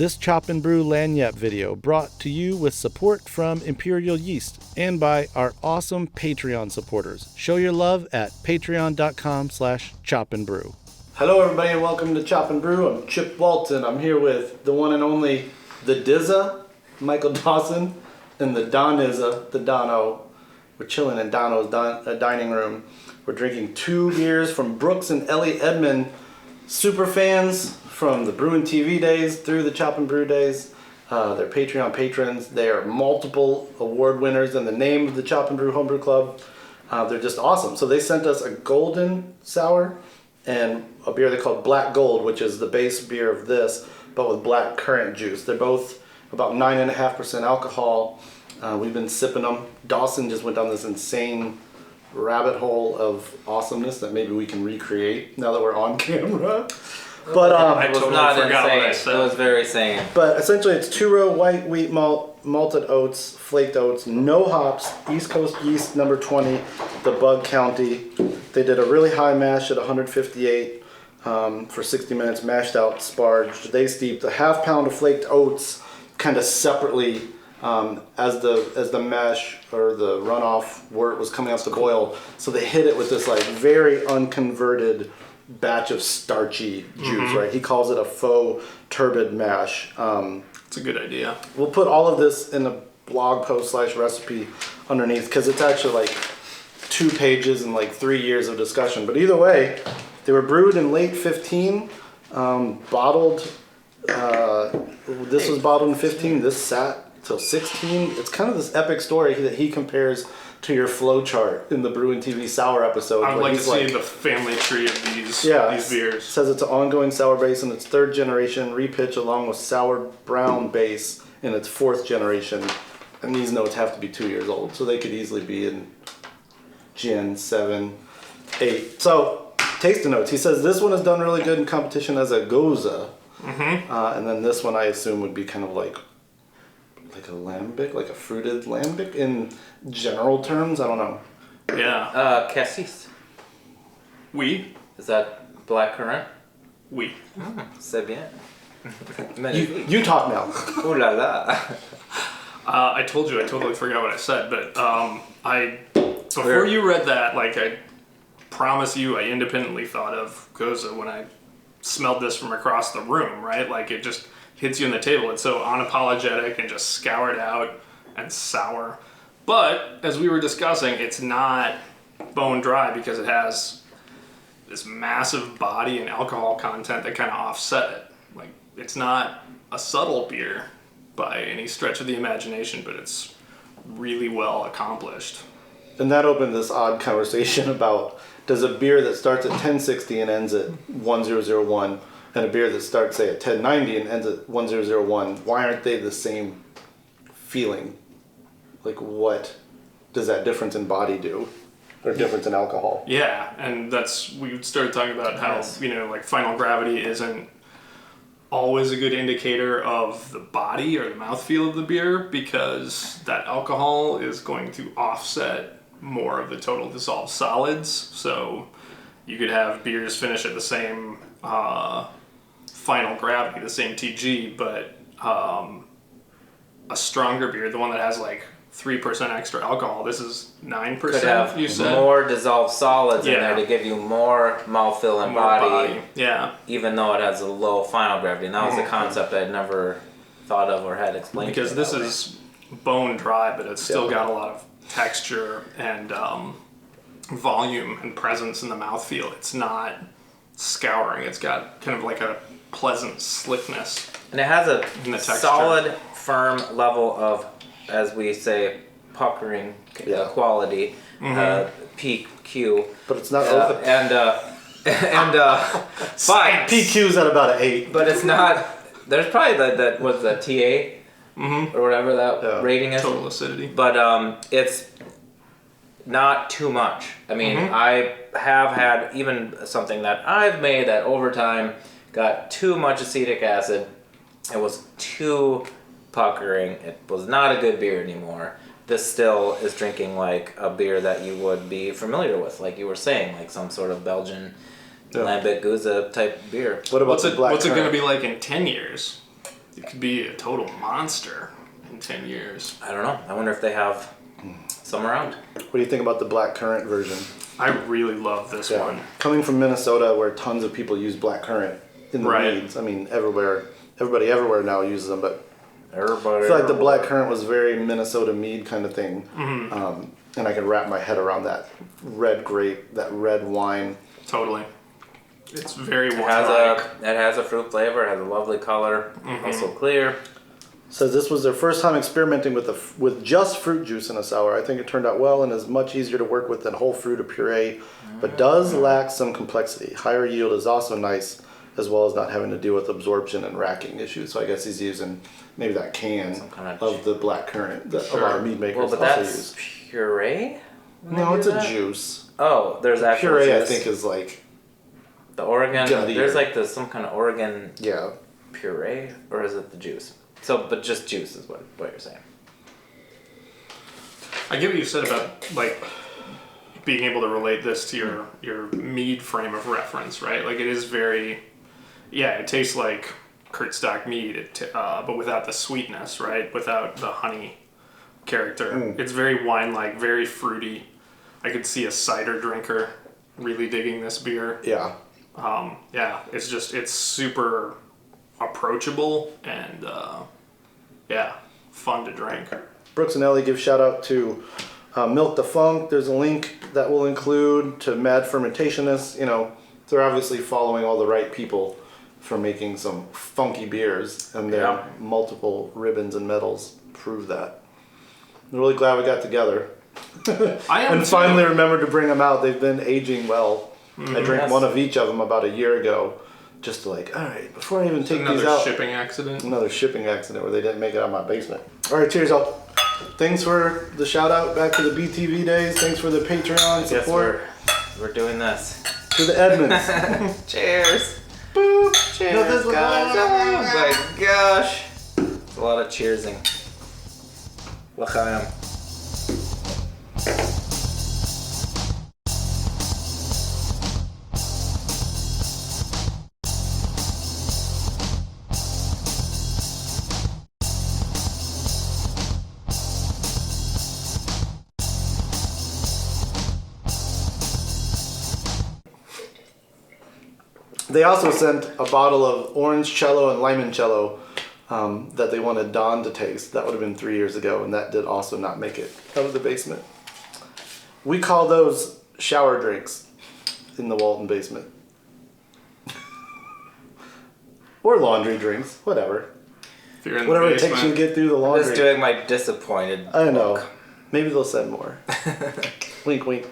This Chop and Brew Lagniappe video brought to you with support from Imperial Yeast and by our awesome Patreon supporters. Show your love at patreon.com/chopandbrew. Hello everybody and welcome to Chop and Brew. I'm Chip Walton. I'm here with the one and only the Dizza, Michael Dawson, and the Donizza, the Dono. We're chilling in Dono's dining room. We're drinking 2 beers from Brooks and Ellie Edmonds, super fans from the Brewing TV days through the Chop and Brew days. They're Patreon patrons. They are multiple award winners in the name of the Chop and Brew Homebrew Club. They're just awesome. So they sent us a golden sour and a beer they called Black Gold, which is the base beer of this, but with black currant juice. They're both about 9.5% alcohol. We've been sipping them. Dawson just went down this insane rabbit hole of awesomeness that maybe we can recreate now that we're on camera. But I totally forgot what I said. It was very sane. But essentially it's 2-row white wheat malt, malted oats, flaked oats, no hops, East Coast yeast number 20, the Bug County. They did a really high mash at 158 for 60 minutes, mashed out, sparged. They steeped a half pound of flaked oats kind of separately as the mash or the runoff wort was coming off the boil. So they hit it with this like very unconverted batch of starchy juice, right? He calls it a faux turbid mash. It's a good idea. We'll put all of this in a blog post / recipe underneath because it's actually like 2 pages and like 3 years of discussion. But either way, they were brewed in late 15, bottled. This was bottled in 15. This sat till 16. It's kind of this epic story that he compares to your flow chart in the Brewing TV sour episode. I would like to see the family tree of these beers. Says it's an ongoing sour base in its 3rd generation, repitch along with sour brown base in its 4th generation. And these notes have to be 2 years old, so they could easily be in Gen 7, 8. So, tasting notes. He says this one is done really good in competition as a Goza. And then this one I assume would be kind of like a lambic, like a fruited lambic in general terms. I don't know. Yeah. Cassis. Oui. Is that blackcurrant? Oui. C'est bien. You talk now. Ooh la la. I told you I totally forgot what I said, but before you read that, like I promise you, I independently thought of Goza when I smelled this from across the room, right? Like it just hits you on the table. It's so unapologetic and just scoured out and sour. But as we were discussing, it's not bone dry because it has this massive body and alcohol content that kind of offset it. Like it's not a subtle beer by any stretch of the imagination, but it's really well accomplished. And that opened this odd conversation about does a beer that starts at 1060 and ends at 1001 and a beer that starts, say, at 1090 and ends at 1001, why aren't they the same feeling? Like, what does that difference in body do? Or difference in alcohol? Yeah, and we started talking about how, like final gravity isn't always a good indicator of the body or the mouthfeel of the beer because that alcohol is going to offset more of the total dissolved solids. So you could have beers finish at the same final gravity, the same TG, but a stronger beer, the one that has like 3% extra alcohol, this is 9%, could have you said? More dissolved solids in there to give you more mouthfeel and body. Yeah. Even though it has a low final gravity. And that was a concept I'd never thought of or had explained. Because this is bone dry, but it's still got a lot of texture and volume and presence in the mouthfeel. It's not scouring. It's got kind of like a pleasant slickness. And it has a texture. solid, firm level of, as we say, puckering quality, PQ. But it's not open. Fine. PQ's at about an 8. But it's not, there's probably that what's the TA? Or whatever that rating is. Total acidity. But it's not too much. I mean, I have had even something that I've made that over time got too much acetic acid. It was too puckering. It was not a good beer anymore. This still is drinking like a beer that you would be familiar with, like you were saying, like some sort of Belgian Lambic Gouze type beer. What about what's it going to be like in 10 years? it could be a total monster in 10 years. I don't know. I wonder if they have some around. What do you think about the black currant version? I really love this one. Coming from Minnesota, where tons of people use black currant in the meads. I mean, everybody everywhere now uses them, but I feel like the black currant was very Minnesota mead kind of thing. And I could wrap my head around that red grape, that red wine. Totally. It's very wine. It has a fruit flavor. It has a lovely color. Also clear. Says this was their first time experimenting with just fruit juice in a sour. I think it turned out well and is much easier to work with than whole fruit or puree, but does lack some complexity. Higher yield is also nice, as well as not having to deal with absorption and racking issues. So I guess he's using maybe that can of the black currant that a lot of mead makers but also that's use. Puree? No, it's a juice. Oh, there's actual puree. juice. I think is like the Oregon. Guttier. There's like some kind of Oregon yeah puree, or is it the juice? So, but just juice is what you're saying. I get what you said about like being able to relate this to your mead frame of reference, right? Like it is very, it tastes like Kurtstock mead, but without the sweetness, right? Without the honey character. It's very wine-like, very fruity. I could see a cider drinker really digging this beer. Yeah. It's super approachable and fun to drink. Brooks and Ellie give shout out to Milk the Funk. There's a link that will include to Mad Fermentationist. You know, they're obviously following all the right people for making some funky beers, and their multiple ribbons and medals prove that. I'm really glad we got together. I am and finally remembered to bring them out. They've been aging well. I drank one of each of them about a year ago. Just to like, all right, before I even take these out. Another shipping accident? Another shipping accident where they didn't make it out of my basement. All right, cheers, all. Thanks for the shout out back to the BTV days. Thanks for the Patreon support. Yes, we're doing this. To the Edmonds. Cheers. Boop. Cheers, No, this was guys. Oh my gosh. It's a lot of cheersing. L'chaim. They also sent a bottle of orange cello and limoncello that they wanted Don to taste. That would have been 3 years ago, and that did also not make it out of the basement. We call those shower drinks in the Walton basement. Or laundry drinks, whatever. If you're in Whatever the it takes you to get through the I'm laundry. just doing my disappointed I know. look. Maybe they'll send more. Wink, wink.